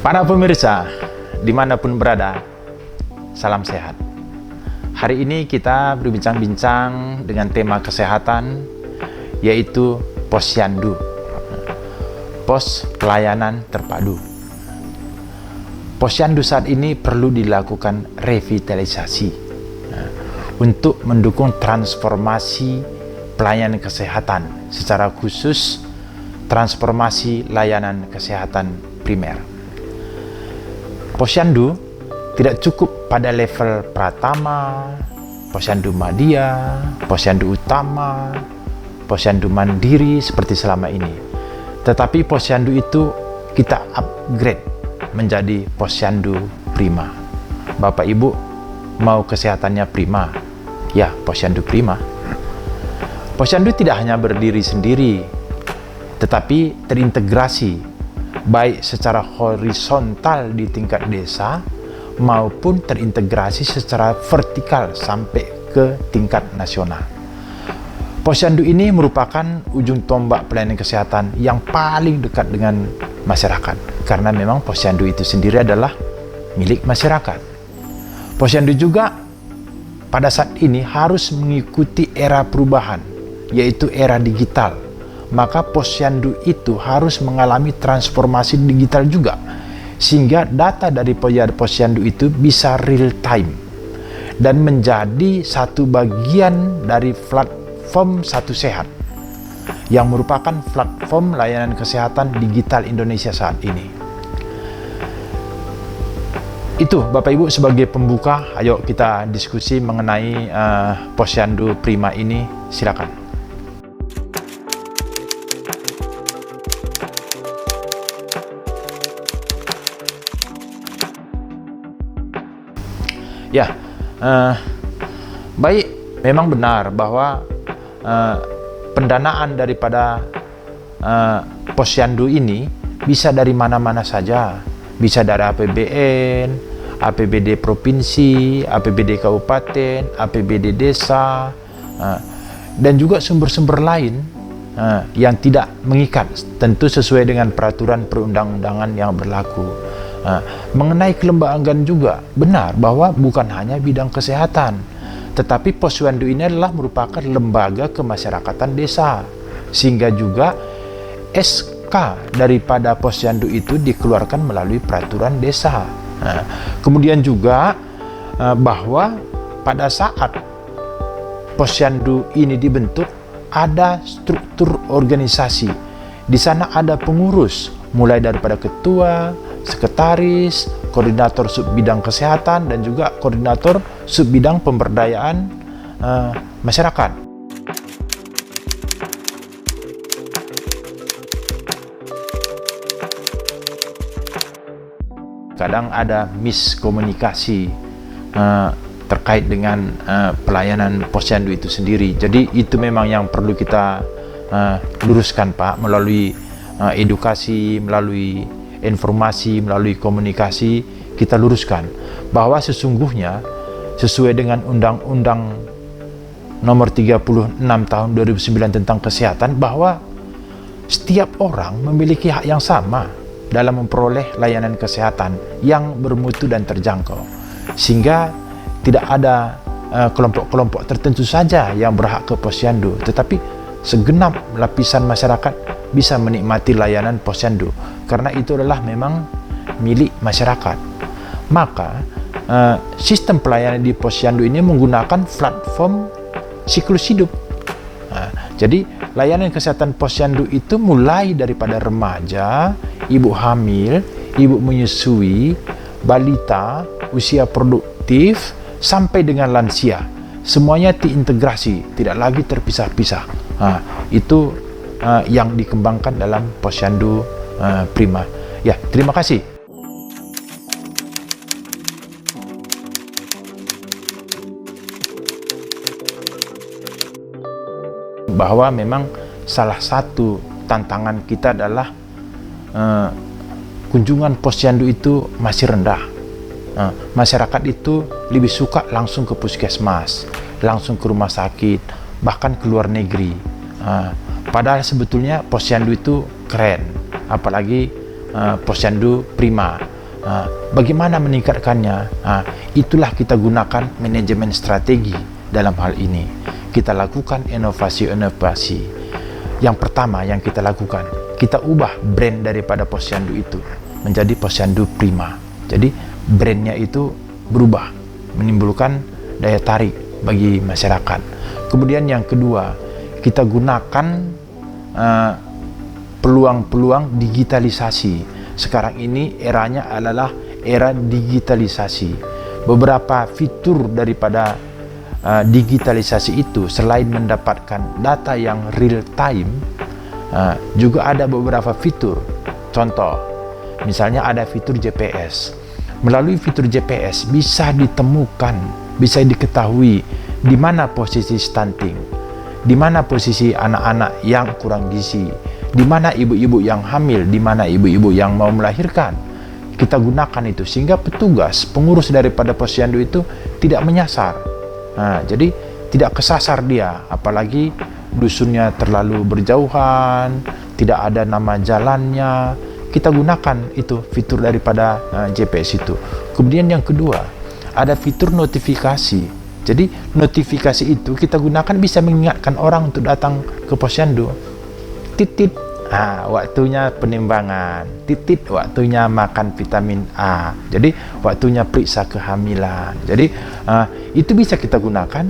Para pemirsa, dimanapun berada, salam sehat. Hari ini kita berbincang-bincang dengan tema kesehatan, yaitu Posyandu, Pos Pelayanan Terpadu. Posyandu saat ini perlu dilakukan revitalisasi untuk mendukung transformasi pelayanan kesehatan, secara khusus transformasi layanan kesehatan primer. Posyandu tidak cukup pada level pratama, posyandu madya, posyandu utama, posyandu mandiri seperti selama ini. Tetapi posyandu itu kita upgrade menjadi posyandu prima. Bapak Ibu mau kesehatannya prima? Ya, posyandu prima. Posyandu tidak hanya berdiri sendiri, tetapi terintegrasi baik secara horizontal di tingkat desa maupun terintegrasi secara vertikal sampai ke tingkat nasional. Posyandu ini merupakan ujung tombak pelayanan kesehatan yang paling dekat dengan masyarakat, karena memang posyandu itu sendiri adalah milik masyarakat. Posyandu juga pada saat ini harus mengikuti era perubahan, yaitu era digital. Maka posyandu itu harus mengalami transformasi digital juga, sehingga data dari posyandu itu bisa real time dan menjadi satu bagian dari platform Satu Sehat yang merupakan platform layanan kesehatan digital Indonesia saat ini. Itu Bapak Ibu sebagai pembuka. Ayo kita diskusi mengenai posyandu prima ini. Silakan. Ya, baik, memang benar bahwa pendanaan daripada posyandu ini bisa dari mana-mana saja. Bisa dari APBN, APBD provinsi, APBD kabupaten, APBD desa, dan juga sumber-sumber lain yang tidak mengikat, tentu sesuai dengan peraturan perundang-undangan yang berlaku. Mengenai kelembagaan juga benar bahwa bukan hanya bidang kesehatan, tetapi posyandu ini adalah merupakan lembaga kemasyarakatan desa, sehingga juga SK daripada posyandu itu dikeluarkan melalui peraturan desa. Kemudian juga bahwa pada saat posyandu ini dibentuk, ada struktur organisasi. Di sana ada pengurus, mulai daripada ketua, sekretaris, koordinator sub bidang kesehatan, dan juga koordinator sub bidang pemberdayaan masyarakat. Kadang ada miskomunikasi terkait dengan pelayanan posyandu itu sendiri. Jadi itu memang yang perlu kita luruskan, Pak, melalui edukasi, melalui informasi, melalui komunikasi. Kita luruskan bahwa sesungguhnya sesuai dengan Undang-Undang Nomor 36 Tahun 2009 tentang kesehatan, bahwa setiap orang memiliki hak yang sama dalam memperoleh layanan kesehatan yang bermutu dan terjangkau, sehingga tidak ada kelompok-kelompok tertentu saja yang berhak ke posyandu, tetapi segenap lapisan masyarakat bisa menikmati layanan posyandu, karena itu adalah memang milik masyarakat. Maka sistem pelayanan di posyandu ini menggunakan platform siklus hidup. Jadi layanan kesehatan posyandu itu mulai daripada remaja, ibu hamil, ibu menyusui, balita, usia produktif, sampai dengan lansia. Semuanya diintegrasi, tidak lagi terpisah-pisah. Itu yang dikembangkan dalam posyandu prima. Ya, terima kasih. Bahwa memang salah satu tantangan kita adalah kunjungan posyandu itu masih rendah. Masyarakat itu lebih suka langsung ke puskesmas, langsung ke rumah sakit, bahkan ke luar negeri. Padahal sebetulnya posyandu itu keren, apalagi posyandu prima. Bagaimana meningkatkannya? Itulah kita gunakan manajemen strategi dalam hal ini. Kita lakukan inovasi-inovasi. Yang pertama yang kita lakukan, kita ubah brand daripada Posyandu itu menjadi Posyandu Prima. Jadi brandnya itu berubah, menimbulkan daya tarik bagi masyarakat. Kemudian yang kedua, kita gunakan peluang-peluang digitalisasi. Sekarang ini eranya adalah era digitalisasi. Beberapa fitur daripada digitalisasi itu, selain mendapatkan data yang real time, juga ada beberapa fitur. Contoh, misalnya ada fitur GPS. Melalui fitur GPS bisa ditemukan, bisa diketahui di mana posisi stunting, di mana posisi anak-anak yang kurang gizi, di mana ibu-ibu yang hamil, di mana ibu-ibu yang mau melahirkan. Kita gunakan itu sehingga petugas, pengurus daripada Posyandu itu tidak menyasar. Jadi tidak kesasar dia, apalagi dusunnya terlalu berjauhan, tidak ada nama jalannya. Kita gunakan itu fitur daripada GPS itu. Kemudian yang kedua, ada fitur notifikasi. Jadi notifikasi itu kita gunakan bisa mengingatkan orang untuk datang ke Posyandu. Titit, waktunya penimbangan. Titit, waktunya makan vitamin A. Jadi waktunya periksa kehamilan. Jadi itu bisa kita gunakan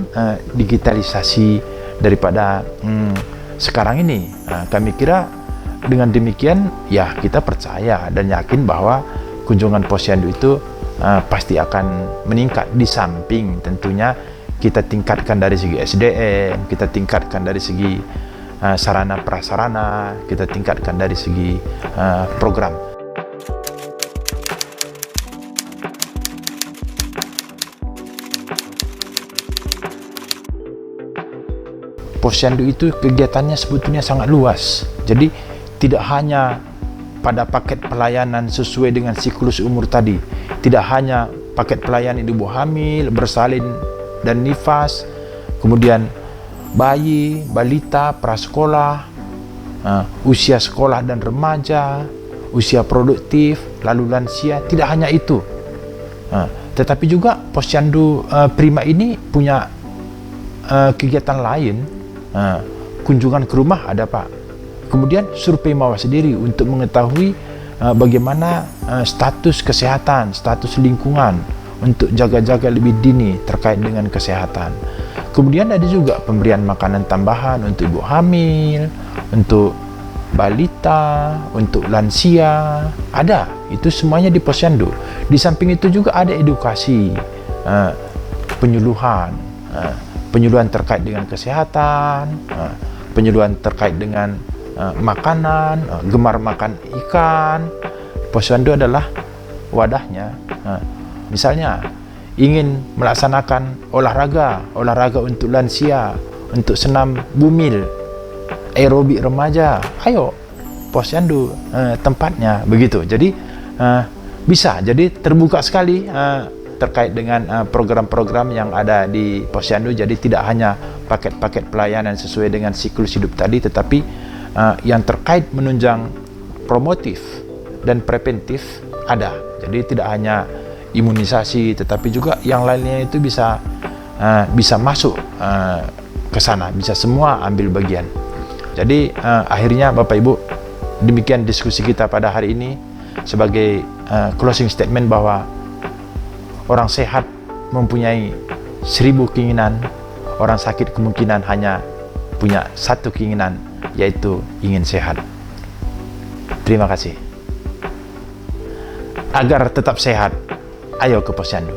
digitalisasi daripada sekarang ini. Kami kira dengan demikian ya kita percaya dan yakin bahwa kunjungan Posyandu itu pasti akan meningkat. Di samping tentunya kita tingkatkan dari segi SDM, kita tingkatkan dari segi sarana prasarana, kita tingkatkan dari segi program. Posyandu itu kegiatannya sebetulnya sangat luas. Jadi tidak hanya pada paket pelayanan sesuai dengan siklus umur tadi, tidak hanya paket pelayanan ibu hamil, bersalin dan nifas, kemudian bayi, balita, prasekolah, usia sekolah dan remaja, usia produktif, lalu lansia. Tidak hanya itu, tetapi juga Posyandu Prima ini punya kegiatan lain. Kunjungan ke rumah ada Pak. Kemudian survei mawas diri untuk mengetahui bagaimana status kesehatan, status lingkungan, untuk jaga-jaga lebih dini terkait dengan kesehatan. Kemudian ada juga pemberian makanan tambahan untuk ibu hamil, untuk balita, untuk lansia. Ada, itu semuanya di Posyandu. Di samping itu juga ada edukasi, penyuluhan terkait dengan kesehatan, penyuluhan terkait dengan makanan, gemar makan ikan. Posyandu adalah wadahnya. Misalnya ingin melaksanakan olahraga untuk lansia, untuk senam bumil, aerobik remaja, ayo Posyandu tempatnya, begitu. Jadi bisa, jadi terbuka sekali terkait dengan program-program yang ada di Posyandu. Jadi tidak hanya paket-paket pelayanan sesuai dengan siklus hidup tadi, tetapi yang terkait menunjang promotif dan preventif ada. Jadi tidak hanya imunisasi, tetapi juga yang lainnya itu bisa masuk ke sana, bisa semua ambil bagian. Jadi akhirnya Bapak Ibu, demikian diskusi kita pada hari ini sebagai closing statement bahwa orang sehat mempunyai 1000 keinginan, orang sakit kemungkinan hanya punya satu keinginan, yaitu ingin sehat. Terima kasih. Agar tetap sehat, ayo ke Posyandu.